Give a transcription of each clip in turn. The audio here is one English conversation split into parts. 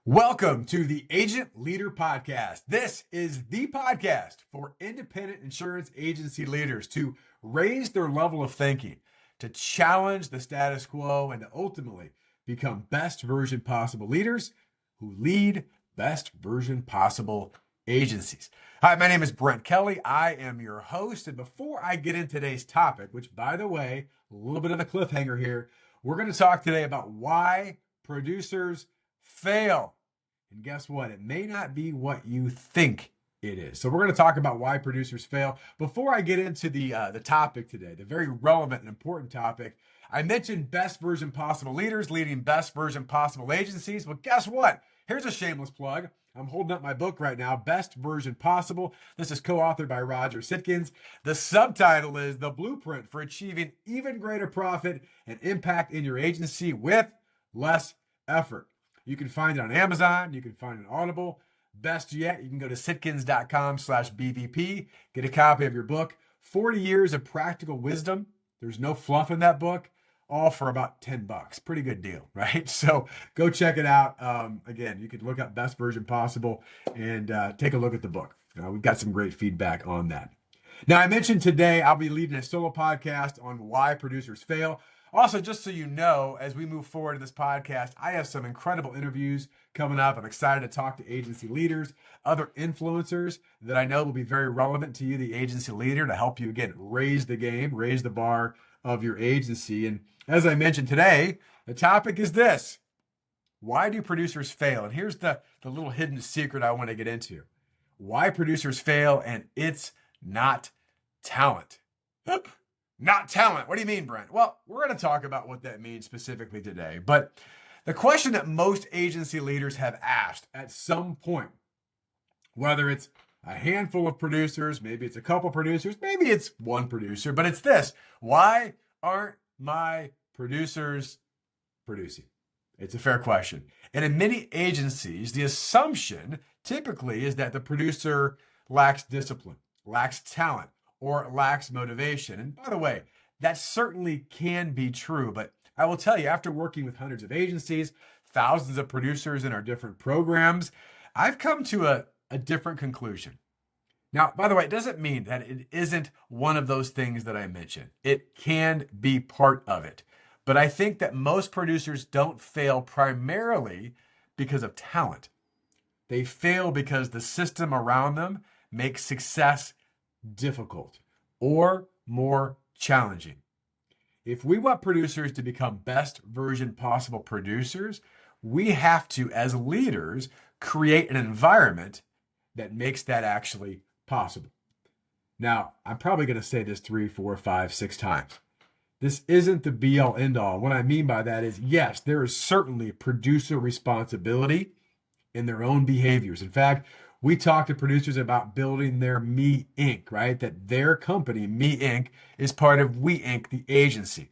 Welcome to the Agent Leader Podcast. This is the podcast for independent insurance agency leaders to raise their level of thinking, to challenge the status quo, and to ultimately become best version possible leaders who lead best version possible agencies. Hi, my name is Brent Kelly. I am your host. And before I get into today's topic, which by the way, a little bit of a cliffhanger here, we're going to talk today about why producers fail. And guess what? It may not be what you think it is. So we're going to talk about why producers fail. Before I get into the topic today, the very relevant and important topic, I mentioned best version possible leaders leading best version possible agencies. Well, guess what? Here's a shameless plug. I'm holding up my book right now, Best Version Possible. This is co-authored by Roger Sitkins. The subtitle is The Blueprint for Achieving Even Greater Profit and Impact in Your Agency with Less Effort. You can find it on Amazon. You can find it on Audible. Best yet, you can go to sitkins.com/BVP, get a copy of your book. 40 years of practical wisdom. There's no fluff in that book, all for about $10. Pretty good deal, right? So go check it out. Again, you can look up Best Version Possible and take a look at the book. We've got some great feedback on that. Now, I mentioned today I'll be leading a solo podcast on why producers fail. Also, just so you know, as we move forward in this podcast, I have some incredible interviews coming up. I'm excited to talk to agency leaders, other influencers that I know will be very relevant to you, the agency leader, to help you, again, raise the game, raise the bar of your agency. And as I mentioned today, the topic is this: why do producers fail? And here's the little hidden secret I want to get into. Why producers fail, and it's not talent. Not talent. What do you mean, Brent? Well, we're going to talk about what that means specifically today. But the question that most agency leaders have asked at some point, whether it's a handful of producers, maybe it's a couple producers, maybe it's one producer, but it's this: why aren't my producers producing? It's a fair question. And in many agencies, the assumption typically is that the producer lacks discipline, lacks talent, or lacks motivation. And by the way, that certainly can be true. But I will tell you, after working with hundreds of agencies, thousands of producers in our different programs, I've come to a different conclusion. Now, by the way, it doesn't mean that it isn't one of those things that I mentioned. It can be part of it. But I think that most producers don't fail primarily because of talent. They fail because the system around them makes success difficult or more challenging. If we want producers to become best version possible producers, we have to, as leaders, create an environment that makes that actually possible. Now, I'm probably going to say this 3, 4, 5, 6 times. This isn't the be-all, end-all. What I mean by that is, yes, there is certainly producer responsibility in their own behaviors. In fact, we talk to producers about building their Me Inc., right? That their company, Me Inc., is part of We Inc., the agency.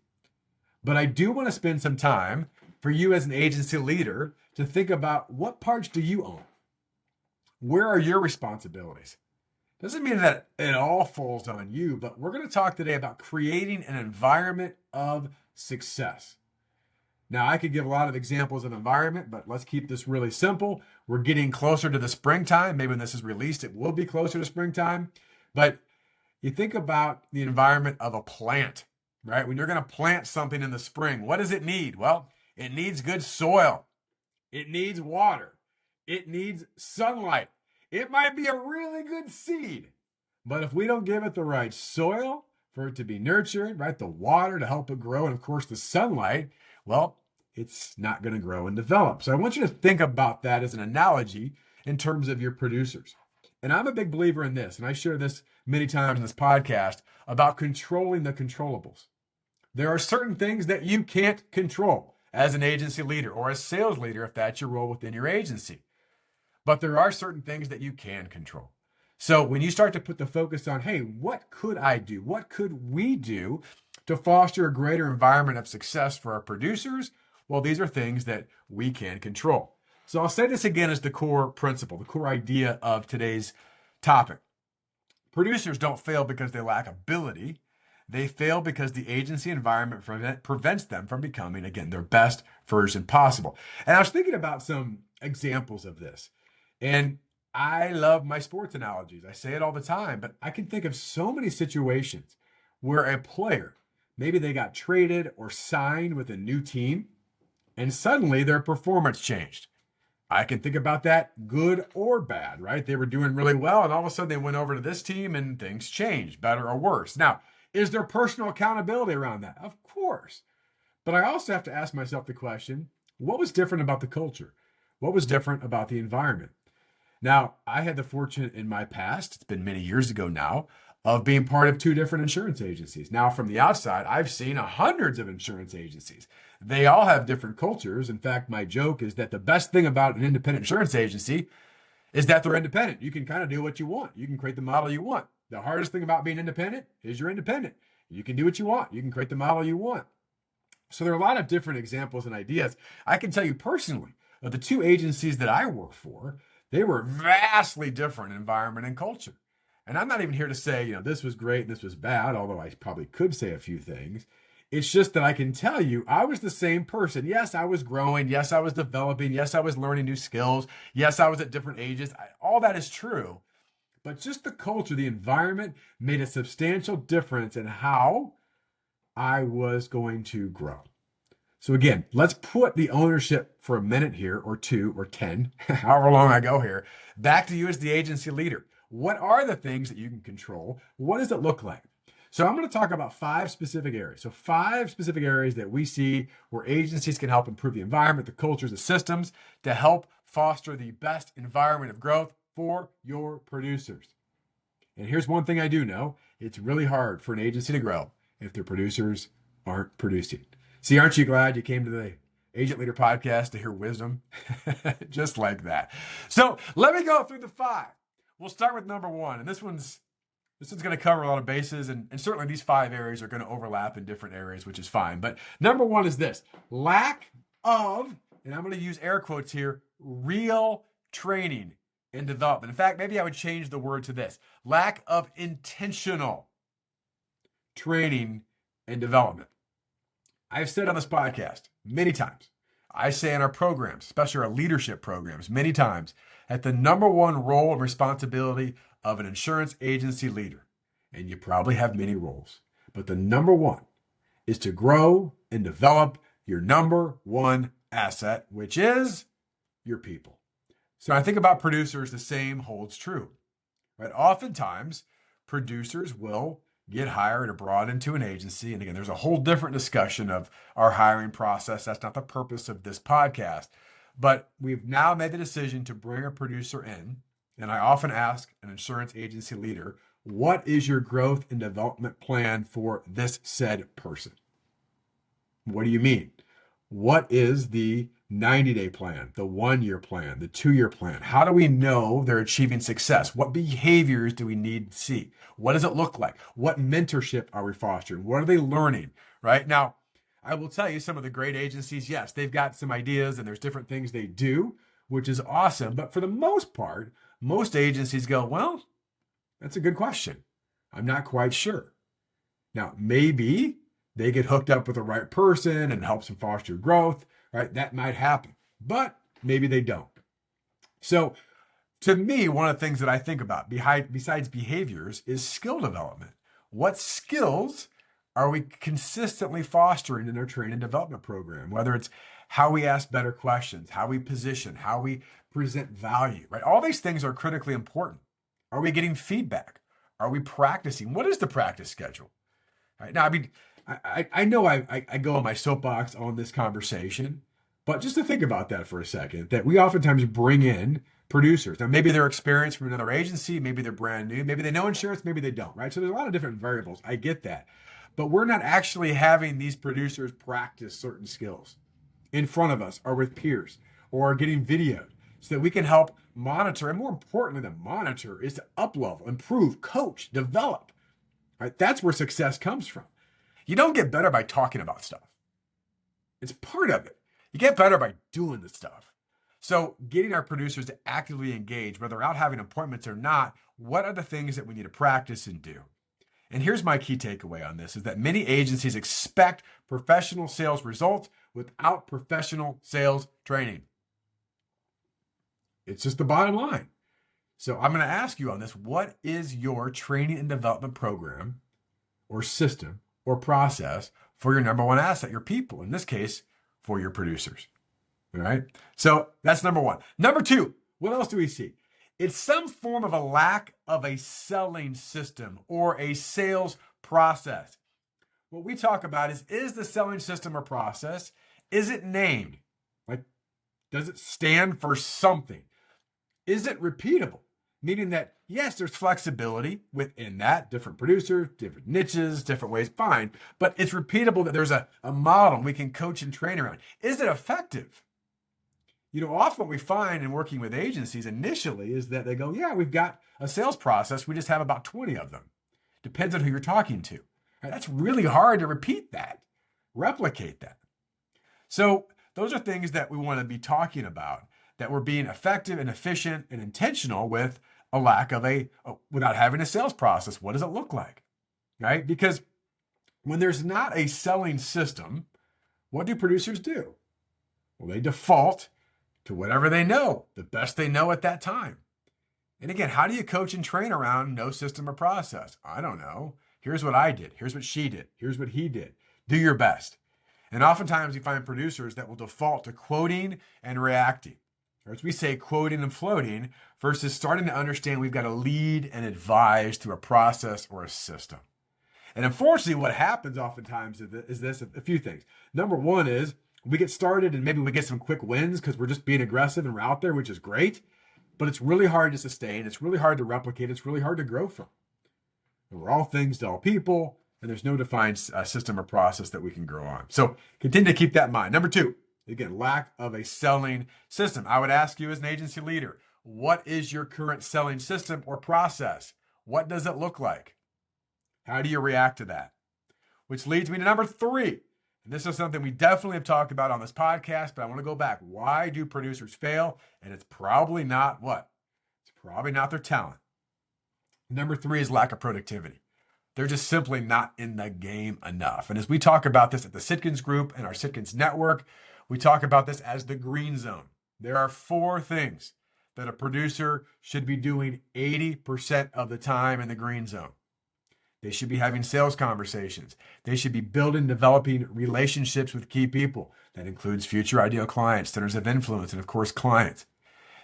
But I do want to spend some time for you as an agency leader to think about, what parts do you own? Where are your responsibilities? Doesn't mean that it all falls on you, but we're going to talk today about creating an environment of success. Now, I could give a lot of examples of environment, but let's keep this really simple. We're getting closer to the springtime. Maybe when this is released, it will be closer to springtime. But you think about the environment of a plant, right? When you're going to plant something in the spring, what does it need? Well, it needs good soil. It needs water. It needs sunlight. It might be a really good seed, but if we don't give it the right soil for it to be nurtured, right, the water to help it grow, and of course the sunlight, well, it's not going to grow and develop. So I want you to think about that as an analogy in terms of your producers. And I'm a big believer in this, and I share this many times in this podcast about controlling the controllables. There are certain things that you can't control as an agency leader or a sales leader, if that's your role within your agency. But there are certain things that you can control. So when you start to put the focus on, hey, what could I do? What could we do to foster a greater environment of success for our producers? Well, these are things that we can control. So I'll say this again as the core principle, the core idea of today's topic. Producers don't fail because they lack ability. They fail because the agency environment prevents them from becoming, again, their best version possible. And I was thinking about some examples of this. And I love my sports analogies. I say it all the time, but I can think of so many situations where a player, maybe they got traded or signed with a new team, and suddenly their performance changed. I can think about that good or bad, right? They were doing really well, and all of a sudden they went over to this team and things changed, better or worse. Now, is there personal accountability around that? Of course. But I also have to ask myself the question, what was different about the culture? What was different about the environment? Now, I had the fortune in my past, it's been many years ago now, of being part of two different insurance agencies. Now, from the outside, I've seen hundreds of insurance agencies. They all have different cultures. In fact, my joke is that the best thing about an independent insurance agency is that they're independent. You can kind of do what you want. You can create the model you want. The hardest thing about being independent is you're independent. You can do what you want. You can create the model you want. So there are a lot of different examples and ideas. I can tell you personally, of the two agencies that I work for, they were vastly different in environment and culture. And I'm not even here to say, this was great and this was bad, although I probably could say a few things. It's just that I can tell you I was the same person. Yes, I was growing. Yes, I was developing. Yes, I was learning new skills. Yes, I was at different ages. All that is true. But just the culture, the environment made a substantial difference in how I was going to grow. So again, let's put the ownership for a minute here, or 2 or 10, however long I go here, back to you as the agency leader. What are the things that you can control? What does it look like? So I'm going to talk about 5 specific areas. So 5 specific areas that we see where agencies can help improve the environment, the cultures, the systems to help foster the best environment of growth for your producers. And here's one thing I do know. It's really hard for an agency to grow if their producers aren't producing. See, aren't you glad you came to the Agent Leader Podcast to hear wisdom? Just like that. So let me go through the 5. We'll start with number 1. And this one's going to cover a lot of bases. And certainly these 5 areas are going to overlap in different areas, which is fine. But number 1 is this: lack of, and I'm going to use air quotes here, real training and development. In fact, maybe I would change the word to this: lack of intentional training and development. I've said on this podcast many times, I say in our programs, especially our leadership programs, many times, that the number 1 role and responsibility of an insurance agency leader, and you probably have many roles, but the number 1 is to grow and develop your number 1 asset, which is your people. So I think about producers, the same holds true, right? Oftentimes, producers will get hired or brought into an agency. And again, there's a whole different discussion of our hiring process. That's not the purpose of this podcast. But we've now made the decision to bring a producer in. And I often ask an insurance agency leader, what is your growth and development plan for this said person? What do you mean? What is the 90-day plan, the 1-year plan, the 2-year plan? How do we know they're achieving success? What behaviors do we need to see? What does it look like? What mentorship are we fostering? What are they learning? Right now, I will tell you, some of the great agencies, yes, they've got some ideas and there's different things they do, which is awesome. But for the most part, most agencies go, well, that's a good question. I'm not quite sure. Now, maybe they get hooked up with the right person and helps them foster growth, right? That might happen, but maybe they don't. So to me, one of the things that I think about besides behaviors is skill development. What skills are we consistently fostering in our training and development program? Whether it's how we ask better questions, how we position, how we present value, right? All these things are critically important. Are we getting feedback? Are we practicing? What is the practice schedule? Right now, I know I go on my soapbox on this conversation, but just to think about that for a second, that we oftentimes bring in producers. Now, maybe they're experienced from another agency, maybe they're brand new, maybe they know insurance, maybe they don't, right? So there's a lot of different variables. I get that. But we're not actually having these producers practice certain skills in front of us or with peers or getting videoed so that we can help monitor. And more importantly than monitor is to up-level, improve, coach, develop. Right? That's where success comes from. You don't get better by talking about stuff. It's part of it. You get better by doing the stuff. So getting our producers to actively engage, whether they're out having appointments or not, what are the things that we need to practice and do? And here's my key takeaway on this is that many agencies expect professional sales results without professional sales training. It's just the bottom line. So I'm going to ask you on this, what is your training and development program or system or process for your number one asset, your people, in this case, for your producers? All right. So that's number one. Number two, what else do we see? It's some form of a lack of a selling system or a sales process. What we talk about is the selling system or process, is it named? Like, does it stand for something? Is it repeatable? Meaning that, yes, there's flexibility within that, different producers, different niches, different ways, fine. But it's repeatable, that there's a model we can coach and train around. Is it effective? Often what we find in working with agencies initially is that they go, yeah, we've got a sales process. We just have about 20 of them. Depends on who you're talking to. Right? That's really hard to repeat that, replicate that. So those are things that we want to be talking about, that we're being effective and efficient and intentional with a lack of without having a sales process. What does it look like? Right? Because when there's not a selling system, what do producers do? Well, they default to whatever they know, the best they know at that time. And again, how do you coach and train around no system or process? I don't know. Here's what I did. Here's what she did. Here's what he did. Do your best. And oftentimes you find producers that will default to quoting and reacting. Or as we say, quoting and floating, versus starting to understand we've got to lead and advise through a process or a system. And unfortunately, what happens oftentimes is this, a few things. Number one is we get started and maybe we get some quick wins because we're just being aggressive and we're out there, which is great, but it's really hard to sustain. It's really hard to replicate. It's really hard to grow from. And we're all things to all people, and there's no defined system or process that we can grow on. So continue to keep that in mind. Number two, again, lack of a selling system. I would ask you as an agency leader, what is your current selling system or process? What does it look like? How do you react to that? Which leads me to number three. And this is something we definitely have talked about on this podcast, but I want to go back. Why do producers fail? And it's probably not what? It's probably not their talent. Number three is lack of productivity. They're just simply not in the game enough. And as we talk about this at the Sitkins Group and our Sitkins Network, we talk about this as the green zone. There are 4 things that a producer should be doing 80% of the time in the green zone. They should be having sales conversations. They should be building, developing relationships with key people. That includes future ideal clients, centers of influence, and of course, clients.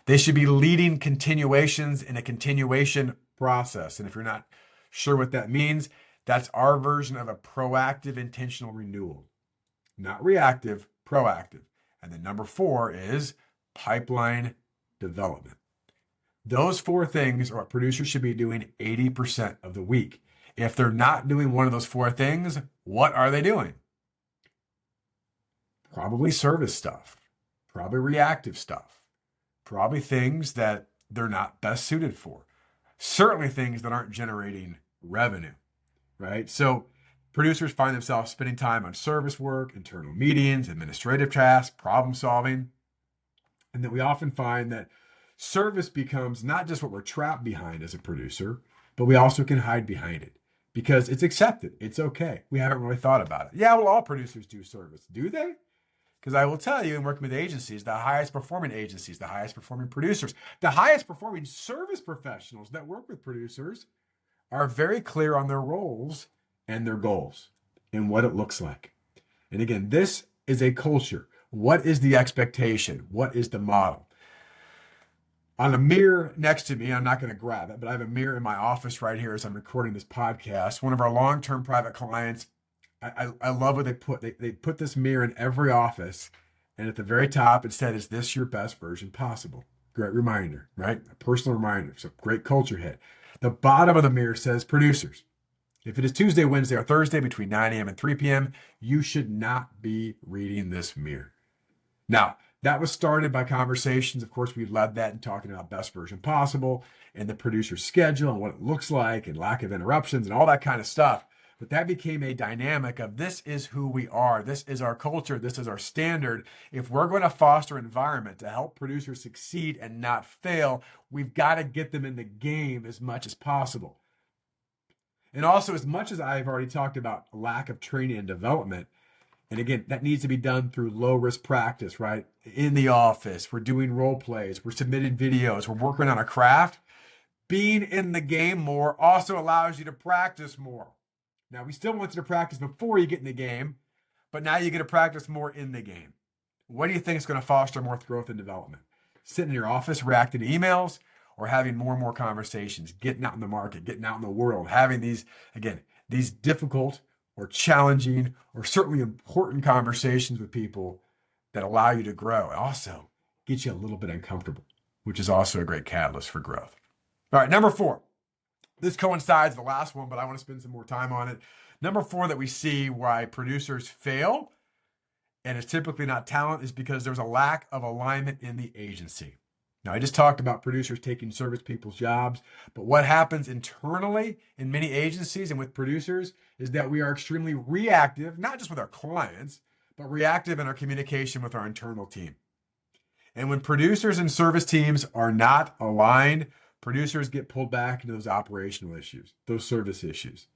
They should be leading continuations in a continuation process. And if you're not sure what that means, that's our version of a proactive, intentional renewal. Not reactive, proactive. And then number 4 is pipeline development. Those 4 things are what producers should be doing 80% of the week. If they're not doing one of those 4 things, what are they doing? Probably service stuff, probably reactive stuff, probably things that they're not best suited for. Certainly things that aren't generating revenue, right? So producers find themselves spending time on service work, internal meetings, administrative tasks, problem solving. And then we often find that service becomes not just what we're trapped behind as a producer, but we also can hide behind it because it's accepted. It's okay. We haven't really thought about it. Yeah, well, all producers do service. Do they? Because I will tell you, in working with agencies, the highest performing agencies, the highest performing producers, the highest performing service professionals that work with producers are very clear on their roles and their goals and what it looks like. And again, this is a culture. What is the expectation? What is the model? On a mirror next to me, I'm not going to grab it, but I have a mirror in my office right here as I'm recording this podcast. One of our long-term private clients, I love what they put. They put this mirror in every office, and at the very top, it said, "Is this your best version possible?" Great reminder, right? A personal reminder. So great culture hit. The bottom of the mirror says, "Producers, if it is Tuesday, Wednesday, or Thursday between 9 a.m. and 3 p.m., you should not be reading this mirror." Now, that was started by conversations. Of course, we led that in talking about best version possible and the producer schedule and what it looks like and lack of interruptions and all that kind of stuff. But that became a dynamic of this is who we are. This is our culture. This is our standard. If we're going to foster an environment to help producers succeed and not fail, we've got to get them in the game as much as possible. And also, as much as I've already talked about lack of training and development, and again, that needs to be done through low risk practice, right? In the office, we're doing role plays, we're submitting videos, we're working on a craft. Being in the game more also allows you to practice more. Now, we still want you to practice before you get in the game, but now you get to practice more in the game. What do you think is going to foster more growth and development? Sitting in your office, reacting to emails, or having more and more conversations, getting out in the market, getting out in the world, having these, again, these difficult or challenging or certainly important conversations with people that allow you to grow. Also, get you a little bit uncomfortable, which is also a great catalyst for growth. All right, number 4. This coincides with the last one, but I want to spend some more time on it. Number 4 that we see why producers fail, and it's typically not talent, is because there's a lack of alignment in the agency. Now, I just talked about producers taking service people's jobs, but what happens internally in many agencies and with producers is that we are extremely reactive, not just with our clients, but reactive in our communication with our internal team. And when producers and service teams are not aligned, producers get pulled back into those operational issues, those service issues.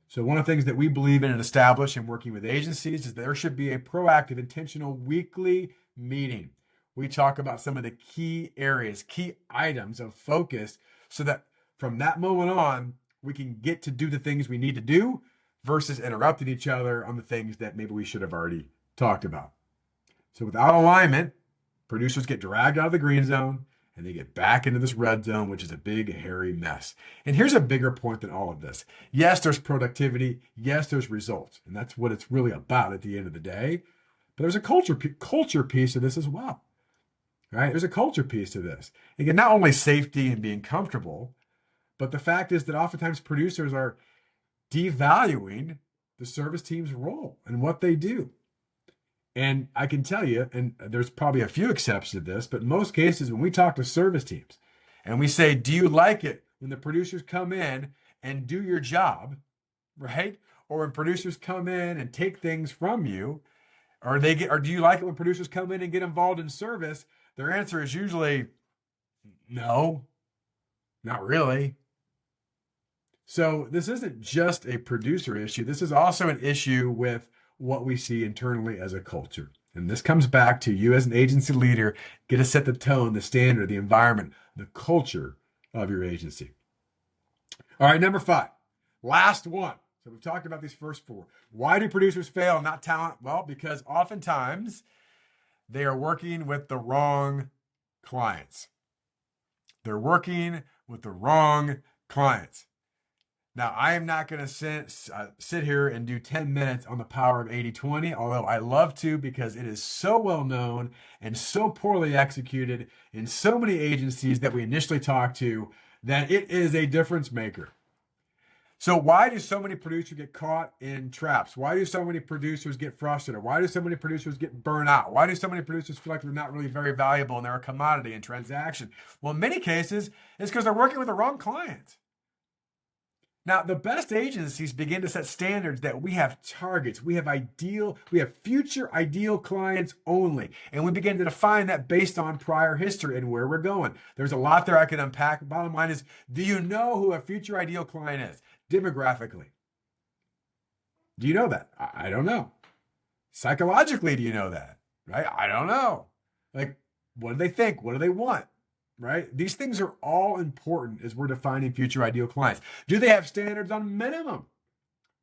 So one of the things that we believe in and establish in working with agencies is there should be a proactive, intentional weekly meeting. We talk about some of the key areas, key items of focus, so that from that moment on, we can get to do the things we need to do versus interrupting each other on the things that maybe we should have already talked about. So without alignment, producers get dragged out of the green zone and they get back into this red zone, which is a big, hairy mess. And here's a bigger point than all of this. Yes, there's productivity. Yes, there's results. And that's what it's really about at the end of the day. But there's a culture piece of this as well. Right? There's a culture piece to this. Again, not only safety and being comfortable, but the fact is that oftentimes producers are devaluing the service team's role and what they do. And I can tell you, and there's probably a few exceptions to this, but in most cases, when we talk to service teams and we say, do you like it when the producers come in and do your job, right? Or when producers come in and take things from you, or do you like it when producers come in and get involved in service? Their answer is usually, no, not really. So this isn't just a producer issue. This is also an issue with what we see internally as a culture. And this comes back to you as an agency leader, get to set the tone, the standard, the environment, the culture of your agency. All right, number 5, last one. So we've talked about these first 4. Why do producers fail, not talent? Well, because oftentimes they are working with the wrong clients. They're working with the wrong clients. Now, I am not going to sit here and do 10 minutes on the power of 80-20, although I love to because it is so well known and so poorly executed in so many agencies that we initially talked to that it is a difference maker. So why do so many producers get caught in traps? Why do so many producers get frustrated? Why do so many producers get burnt out? Why do so many producers feel like they're not really very valuable and they're a commodity and transaction? Well, in many cases, it's because they're working with the wrong clients. Now, the best agencies begin to set standards that we have targets, we have future ideal clients only. And we begin to define that based on prior history and where we're going. There's a lot there I could unpack. Bottom line is, do you know who a future ideal client is? Demographically. Do you know that? I don't know. Psychologically, do you know that? Right? I don't know. Like, what do they think? What do they want? Right? These things are all important as we're defining future ideal clients. Do they have standards on minimum?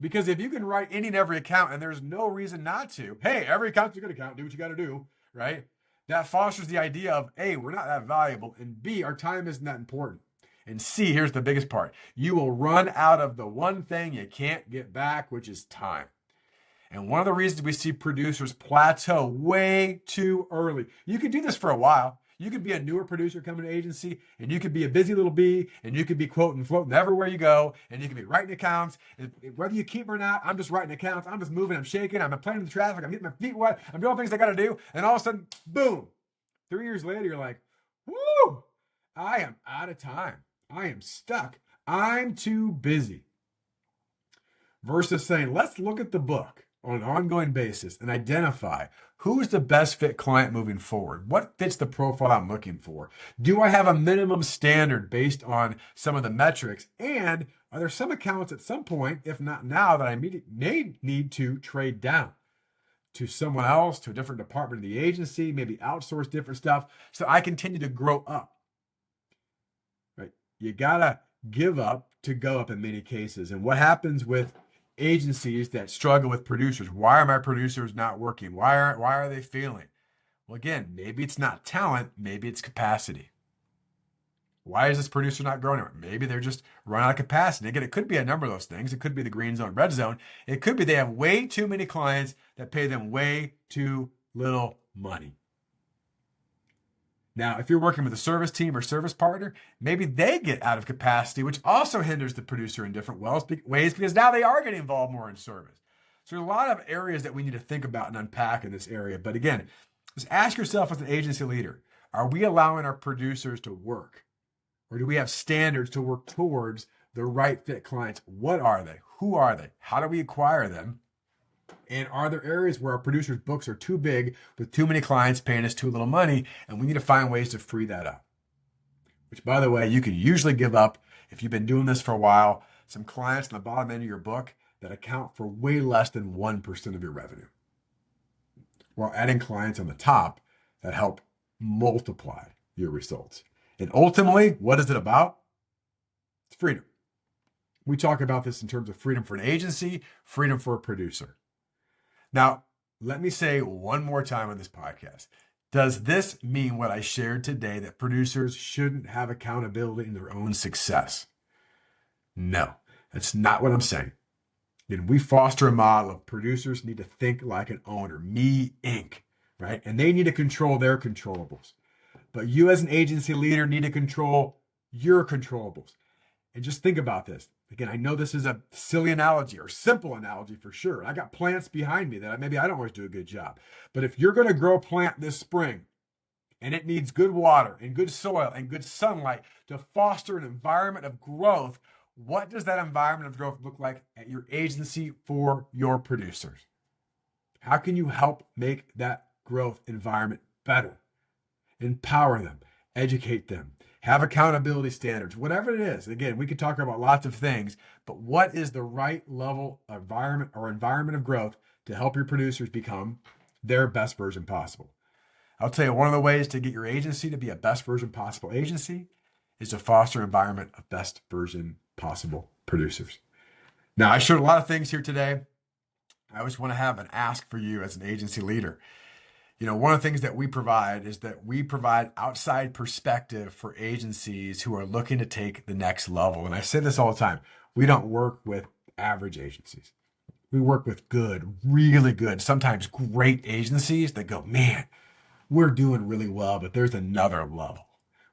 Because if you can write any and every account and there's no reason not to, hey, every account's a good account, do what you got to do, right? That fosters the idea of, A, we're not that valuable, and B, our time isn't that important. And C, here's the biggest part. You will run out of the one thing you can't get back, which is time. And one of the reasons we see producers plateau way too early, you can do this for a while. You could be a newer producer coming to agency, and you could be a busy little bee, and you could be quoting, floating everywhere you go, and you can be writing accounts. And whether you keep them or not, I'm just writing accounts. I'm just moving. I'm shaking. I'm planning the traffic. I'm getting my feet wet. I'm doing things I got to do. And all of a sudden, boom, 3 years later, you're like, whoo, I am out of time. I am stuck. I'm too busy. Versus saying, let's look at the book. on an ongoing basis and identify who's the best fit client moving forward. What fits the profile I'm looking for? Do I have a minimum standard based on some of the metrics? And are there some accounts at some point, if not now, that I may need to trade down to someone else, to a different department of the agency, maybe outsource different stuff so I continue to grow up, right? You gotta give up to go up in many cases. And what happens with agencies that struggle with producers? Why are my producers not working? Why are they failing? Well, again, maybe it's not talent, maybe it's capacity. Why is this producer not growing? Maybe they're just running out of capacity. Again, it could be a number of those things. It could be the green zone, red zone. It could be they have way too many clients that pay them way too little money. Now, if you're working with a service team or service partner, maybe they get out of capacity, which also hinders the producer in different ways because now they are getting involved more in service. So there's a lot of areas that we need to think about and unpack in this area. But again, just ask yourself as an agency leader, are we allowing our producers to work? Or do we have standards to work towards the right fit clients? What are they? Who are they? How do we acquire them? And are there areas where our producers' books are too big with too many clients paying us too little money? And we need to find ways to free that up. Which, by the way, you can usually give up if you've been doing this for a while. Some clients on the bottom end of your book that account for way less than 1% of your revenue. While adding clients on the top that help multiply your results. And ultimately, what is it about? It's freedom. We talk about this in terms of freedom for an agency, freedom for a producer. Now, let me say one more time on this podcast. Does this mean what I shared today, that producers shouldn't have accountability in their own success? No, that's not what I'm saying. And we foster a model of producers need to think like an owner, me Inc., right? And they need to control their controllables. But you as an agency leader need to control your controllables. And just think about this. Again, I know this is a silly analogy or simple analogy for sure. I got plants behind me that maybe I don't always do a good job. But if you're going to grow a plant this spring and it needs good water and good soil and good sunlight to foster an environment of growth, what does that environment of growth look like at your agency for your producers? How can you help make that growth environment better? Empower them, educate them, have accountability standards, whatever it is. Again, we could talk about lots of things, but what is the right level of environment of growth to help your producers become their best version possible? I'll tell you, one of the ways to get your agency to be a best version possible agency is to foster an environment of best version possible producers. Now, I showed a lot of things here today. I always want to have an ask for you as an agency leader. You know, one of the things that we provide is that we provide outside perspective for agencies who are looking to take the next level. And I say this all the time. We don't work with average agencies. We work with good, really good, sometimes great agencies that go, man, we're doing really well, but there's another level.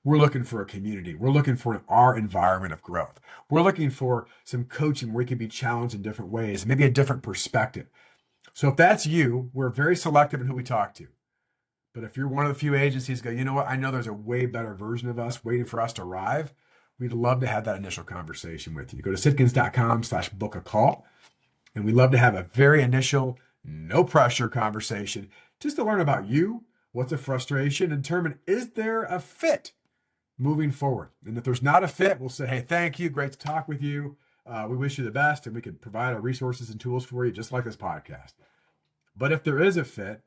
We're looking for a community. We're looking for our environment of growth. We're looking for some coaching where we can be challenged in different ways, maybe a different perspective. So if that's you, we're very selective in who we talk to. But if you're one of the few agencies go, you know what, I know there's a way better version of us waiting for us to arrive, we'd love to have that initial conversation with you. Go to sitkins.com/book a call. And we'd love to have a very initial, no pressure conversation just to learn about you, what's a frustration, and determine, is there a fit moving forward? And if there's not a fit, we'll say, hey, thank you. Great to talk with you. We wish you the best, and we can provide our resources and tools for you, just like this podcast. But if there is a fit,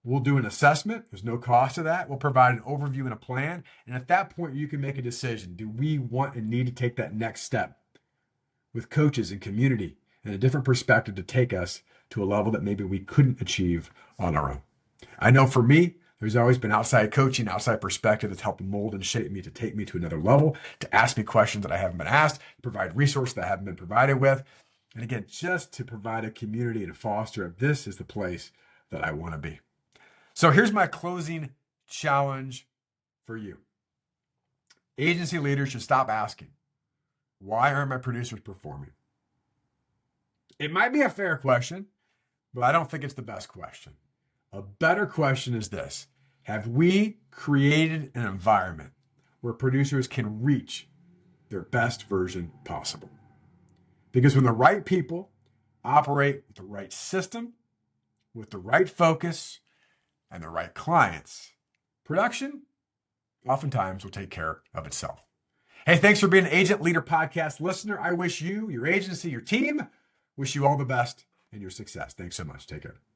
we'll do an assessment. There's no cost to that. We'll provide an overview and a plan. And at that point, you can make a decision. Do we want and need to take that next step with coaches and community and a different perspective to take us to a level that maybe we couldn't achieve on our own? I know for me, there's always been outside coaching, outside perspective that's helped mold and shape me to take me to another level, to ask me questions that I haven't been asked, to provide resources that I haven't been provided with. And again, just to provide a community and foster, this is the place that I want to be. So here's my closing challenge for you. Agency leaders should stop asking, why aren't my producers performing? It might be a fair question, but I don't think it's the best question. A better question is this: have we created an environment where producers can reach their best version possible? Because when the right people operate with the right system, with the right focus and the right clients, production oftentimes will take care of itself. Hey, thanks for being an Agent Leader Podcast listener. I wish you, your agency, your team, wish you all the best and your success. Thanks so much. Take care.